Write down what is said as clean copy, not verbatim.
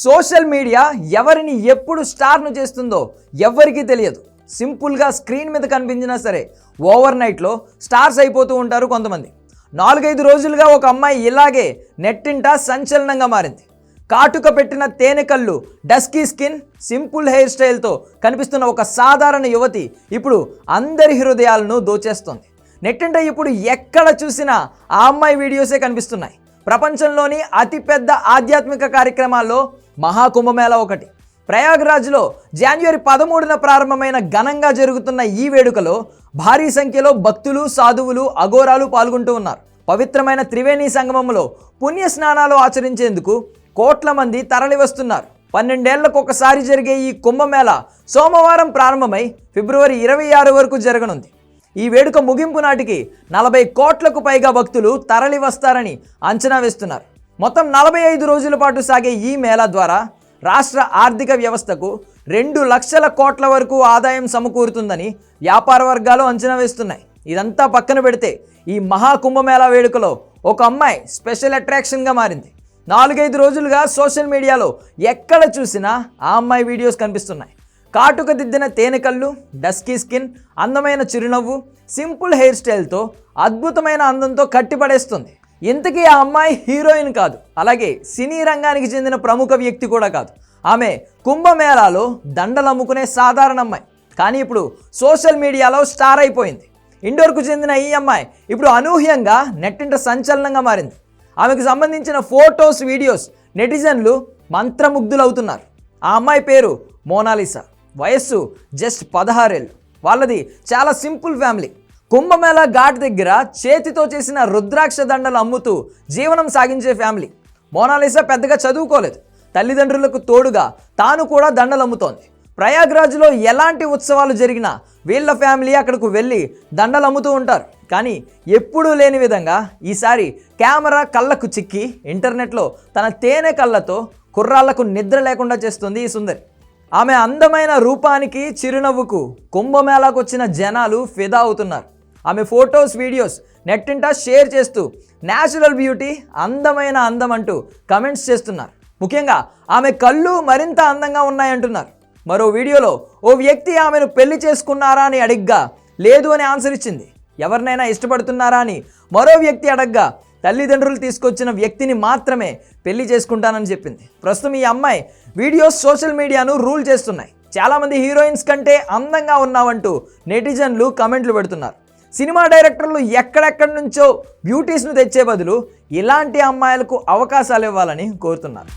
Social media ఎవరిని ఎప్పుడు స్టార్ను చేస్తుందో ఎవ్వరికీ తెలియదు. సింపుల్గా స్క్రీన్ మీద కనిపించినా సరే ఓవర్ నైట్లో స్టార్స్ అయిపోతూ ఉంటారు కొంతమంది. 4-5 రోజులుగా ఒక అమ్మాయి ఇలాగే నెట్టింట సంచలనంగా మారింది. కాటుక పెట్టిన తేనె కళ్ళు, డస్కీ స్కిన్, సింపుల్ హెయిర్ స్టైల్తో కనిపిస్తున్న ఒక సాధారణ యువతి ఇప్పుడు అందరి హృదయాలను దోచేస్తోంది. నెట్టింట ఇప్పుడు ఎక్కడ చూసినా ఆ అమ్మాయి వీడియోసే కనిపిస్తున్నాయి. ప్రపంచంలోని అతిపెద్ద ఆధ్యాత్మిక కార్యక్రమాల్లో మహాకుంభమేళా ఒకటి. ప్రయాగ్రాజ్లో జనవరి 13న ప్రారంభమైన ఘనంగా జరుగుతున్న ఈ వేడుకలో భారీ సంఖ్యలో భక్తులు, సాధువులు, అఘోరాలు పాల్గొంటూ ఉన్నారు. పవిత్రమైన త్రివేణి సంగమంలో పుణ్య స్నానాలు ఆచరించేందుకు కోట్ల మంది తరలి వస్తున్నారు. 12 ఏళ్లకు ఒకసారి జరిగే ఈ కుంభమేళా సోమవారం ప్రారంభమై ఫిబ్రవరి 26 వరకు జరగనుంది. ఈ వేడుక ముగింపు నాటికి 40 కోట్లకు పైగా భక్తులు తరలి వస్తారని అంచనా వేస్తున్నారు. మొత్తం 45 రోజుల పాటు సాగే ఈ మేళా ద్వారా రాష్ట్ర ఆర్థిక వ్యవస్థకు 2 లక్షల కోట్ల వరకు ఆదాయం సమకూరుతుందని వ్యాపార వర్గాలు అంచనా వేస్తున్నాయి. ఇదంతా పక్కన పెడితే ఈ మహాకుంభమేళా వేడుకలో ఒక అమ్మాయి స్పెషల్ అట్రాక్షన్గా మారింది. 4-5 రోజులుగా సోషల్ మీడియాలో ఎక్కడ చూసినా ఆ అమ్మాయి వీడియోస్ కనిపిస్తున్నాయి. కాటుక దిద్దిన తేనె కళ్ళు, డస్కీ స్కిన్, అందమైన చిరునవ్వు, సింపుల్ హెయిర్ స్టైల్తో అద్భుతమైన అందంతో కట్టిపడేస్తుంది. ఇంతకీ ఆ అమ్మాయి హీరోయిన్ కాదు, అలాగే సినీ రంగానికి చెందిన ప్రముఖ వ్యక్తి కూడా కాదు. ఆమె కుంభమేళాలో దండలు అమ్ముకునే సాధారణ అమ్మాయి. కానీ ఇప్పుడు సోషల్ మీడియాలో స్టార్ అయిపోయింది. ఇండోర్కు చెందిన ఈ అమ్మాయి ఇప్పుడు అనూహ్యంగా నెట్టింట సంచలనంగా మారింది. ఆమెకు సంబంధించిన ఫొటోస్, వీడియోస్ నెటిజన్లు మంత్రముగ్ధులవుతున్నారు. ఆ అమ్మాయి పేరు మోనాలిసా. వయస్సు జస్ట్ 16 ఏళ్ళు. వాళ్ళది చాలా సింపుల్ ఫ్యామిలీ. కుంభమేళా ఘాట్ దగ్గర చేతితో చేసిన రుద్రాక్ష దండలు అమ్ముతూ జీవనం సాగించే ఫ్యామిలీ. మోనాలిసా పెద్దగా చదువుకోలేదు. తల్లిదండ్రులకు తోడుగా తాను కూడా దండలు అమ్ముతోంది. ప్రయాగ్రాజ్లో ఎలాంటి ఉత్సవాలు జరిగినా వీళ్ళ ఫ్యామిలీ అక్కడకు వెళ్ళి దండలు అమ్ముతూ ఉంటారు. కానీ ఎప్పుడూ లేని విధంగా ఈసారి కెమెరా కళ్ళకు చిక్కి ఇంటర్నెట్లో తన తేనె కళ్ళతో కుర్రాళ్లకు నిద్ర లేకుండా చేస్తుంది ఈ సుందరి. ఆమె అందమైన రూపానికి, చిరునవ్వుకు కుంభమేళాకు వచ్చిన జనాలు ఫిదా అవుతున్నారు. ఆమె ఫొటోస్, వీడియోస్ నెట్టింట షేర్ చేస్తూ న్యాచురల్ బ్యూటీ, అందమైన అందం అంటూ కమెంట్స్ చేస్తున్నారు. ముఖ్యంగా ఆమె కళ్ళు మరింత అందంగా ఉన్నాయంటున్నారు. మరో వీడియోలో ఓ వ్యక్తి ఆమెను పెళ్లి చేసుకున్నారా అని అడిగ్గా లేదు అని ఆన్సర్ ఇచ్చింది. ఎవరినైనా ఇష్టపడుతున్నారా అని మరో వ్యక్తి అడగ్గా తల్లిదండ్రులు తీసుకొచ్చిన వ్యక్తిని మాత్రమే పెళ్లి చేసుకుంటానని చెప్పింది. ప్రస్తుతం ఈ అమ్మాయి వీడియోస్ సోషల్ మీడియాను రూల్ చేస్తున్నాయి. చాలామంది హీరోయిన్స్ కంటే అందంగా ఉన్నావంటూ నెటిజన్లు కమెంట్లు పెడుతున్నారు. సినిమా డైరెక్టర్లు ఎక్కడెక్కడి నుంచో బ్యూటీస్ను తెచ్చే బదులు ఇలాంటి అమ్మాయిలకు అవకాశాలు ఇవ్వాలని కోరుతున్నారు.